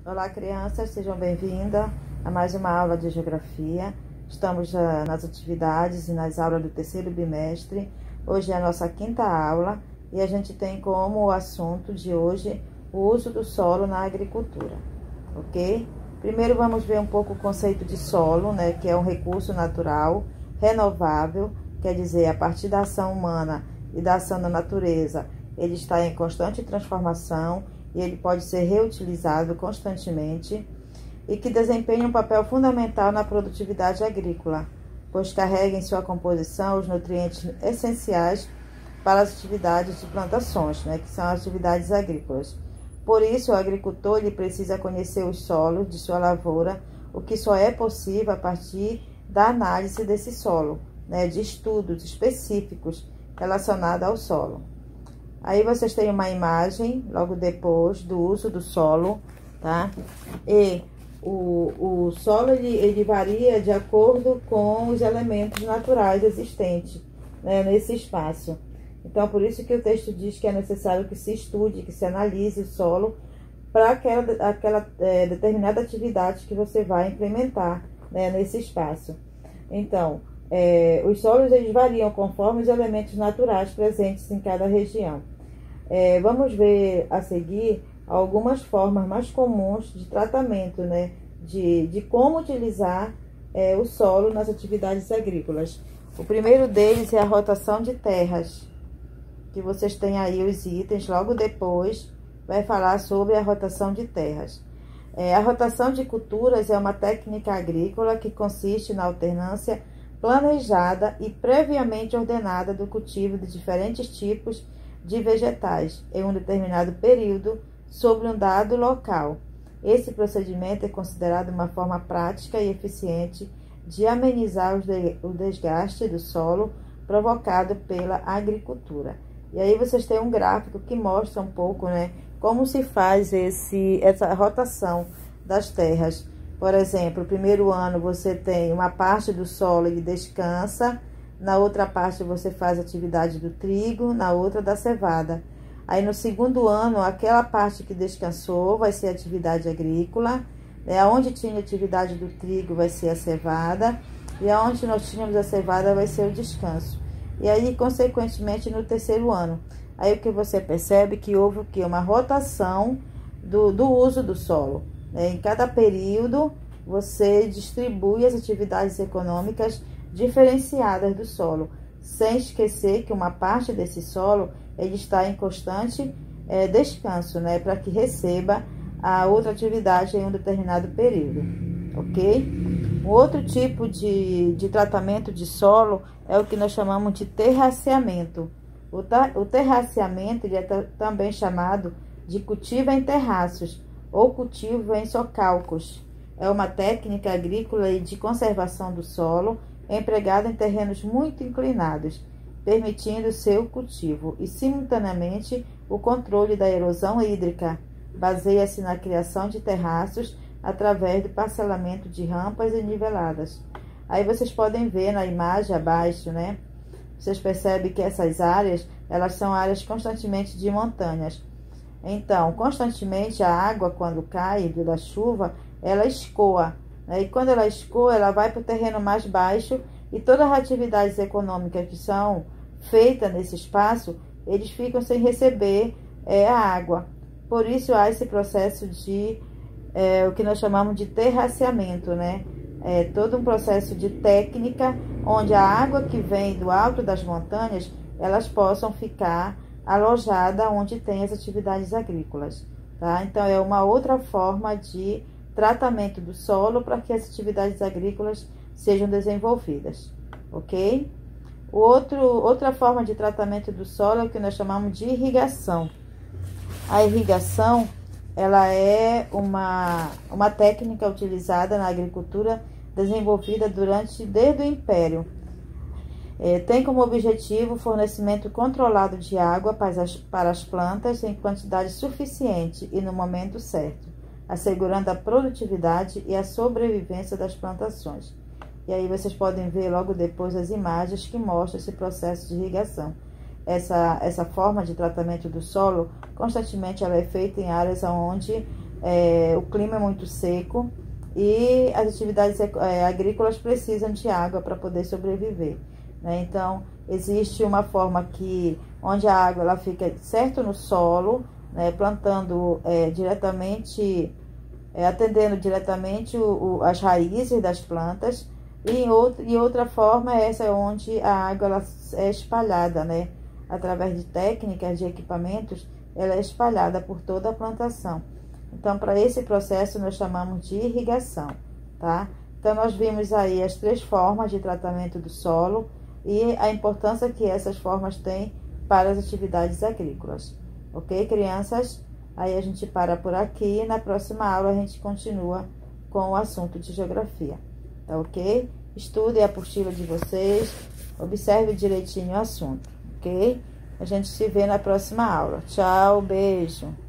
Olá, crianças, sejam bem-vindas a mais uma aula de Geografia. Estamos nas atividades e nas aulas do terceiro bimestre. Hoje é a nossa quinta aula e a gente tem como assunto de hoje o uso do solo na agricultura, ok? Primeiro vamos ver um pouco o conceito de solo, né, que é um recurso natural, renovável, quer dizer, a partir da ação humana e da ação da natureza, ele está em constante transformação e ele pode ser reutilizado constantemente e que desempenha um papel fundamental na produtividade agrícola, pois carrega em sua composição os nutrientes essenciais para as atividades de plantações, né, que são atividades agrícolas. Por isso, o agricultor ele precisa conhecer os solos de sua lavoura, o que só é possível a partir da análise desse solo, né, de estudos específicos relacionados ao solo. Aí vocês têm uma imagem, logo depois, do uso do solo, tá? E o solo, ele varia de acordo com os elementos naturais existentes, né, nesse espaço. Então, por isso que o texto diz que é necessário que se estude, que se analise o solo para aquela determinada atividade que você vai implementar, né, nesse espaço. Então, os solos, eles variam conforme os elementos naturais presentes em cada região. Vamos ver a seguir algumas formas mais comuns de tratamento, né, de como utilizar o solo nas atividades agrícolas. O primeiro deles é a rotação de terras, que vocês têm aí os itens, logo depois vai falar sobre a rotação de terras. A rotação de culturas é uma técnica agrícola que consiste na alternância planejada e previamente ordenada do cultivo de diferentes tipos de vegetais em um determinado período sobre um dado local. Esse procedimento é considerado uma forma prática e eficiente de amenizar o desgaste do solo provocado pela agricultura. E aí vocês têm um gráfico que mostra um pouco, né, como se faz essa rotação das terras. Por exemplo, o primeiro ano você tem uma parte do solo e descansa, na outra parte você faz atividade do trigo, na outra da cevada. Aí no segundo ano, aquela parte que descansou vai ser atividade agrícola, né? Onde tinha atividade do trigo vai ser a cevada, e aonde nós tínhamos a cevada vai ser o descanso. E aí, consequentemente, no terceiro ano, aí o que você percebe que houve o quê? Uma rotação do uso do solo, né? Em cada período, você distribui as atividades econômicas diferenciadas do solo, sem esquecer que uma parte desse solo ele está em constante descanso, né, para que receba a outra atividade em um determinado período, ok? Um outro tipo de tratamento de solo é o que nós chamamos de terraceamento. O terraceamento ele é também chamado de cultivo em terraços ou cultivo em socalcos. É uma técnica agrícola e de conservação do solo empregada em terrenos muito inclinados, permitindo seu cultivo e, simultaneamente, o controle da erosão hídrica. Baseia-se na criação de terraços através do parcelamento de rampas e niveladas. Aí vocês podem ver na imagem abaixo, né? Vocês percebem que essas áreas, elas são áreas constantemente de montanhas. Então, constantemente a água, quando cai da chuva, ela escoa. E quando ela escoa, ela vai para o terreno mais baixo e todas as atividades econômicas que são feitas nesse espaço, eles ficam sem receber a água. Por isso há esse processo de o que nós chamamos de terraceamento, né? Todo um processo de técnica onde a água que vem do alto das montanhas, elas possam ficar alojadas onde tem as atividades agrícolas, tá? Então é uma outra forma de tratamento do solo para que as atividades agrícolas sejam desenvolvidas, ok? Outra forma de tratamento do solo é o que nós chamamos de irrigação. A irrigação, ela é uma técnica utilizada na agricultura desenvolvida desde o Império. Tem como objetivo o fornecimento controlado de água para as plantas em quantidade suficiente e no momento certo, assegurando a produtividade e a sobrevivência das plantações. E aí vocês podem ver logo depois as imagens que mostram esse processo de irrigação. Essa forma de tratamento do solo, constantemente ela é feita em áreas onde o clima é muito seco e as atividades agrícolas precisam de água para poder sobreviver, né? Então, existe uma forma onde a água ela fica certo no solo, né, plantando diretamente, atendendo diretamente as raízes das plantas, e outra forma é essa onde a água ela é espalhada, né, através de técnicas, de equipamentos, ela é espalhada por toda a plantação. Então, para esse processo, nós chamamos de irrigação, tá? Então, nós vimos aí as 3 formas de tratamento do solo e a importância que essas formas têm para as atividades agrícolas. Ok, crianças? Aí a gente para por aqui e na próxima aula a gente continua com o assunto de geografia, tá ok? Estude a apostila de vocês, observe direitinho o assunto, ok? A gente se vê na próxima aula. Tchau, beijo!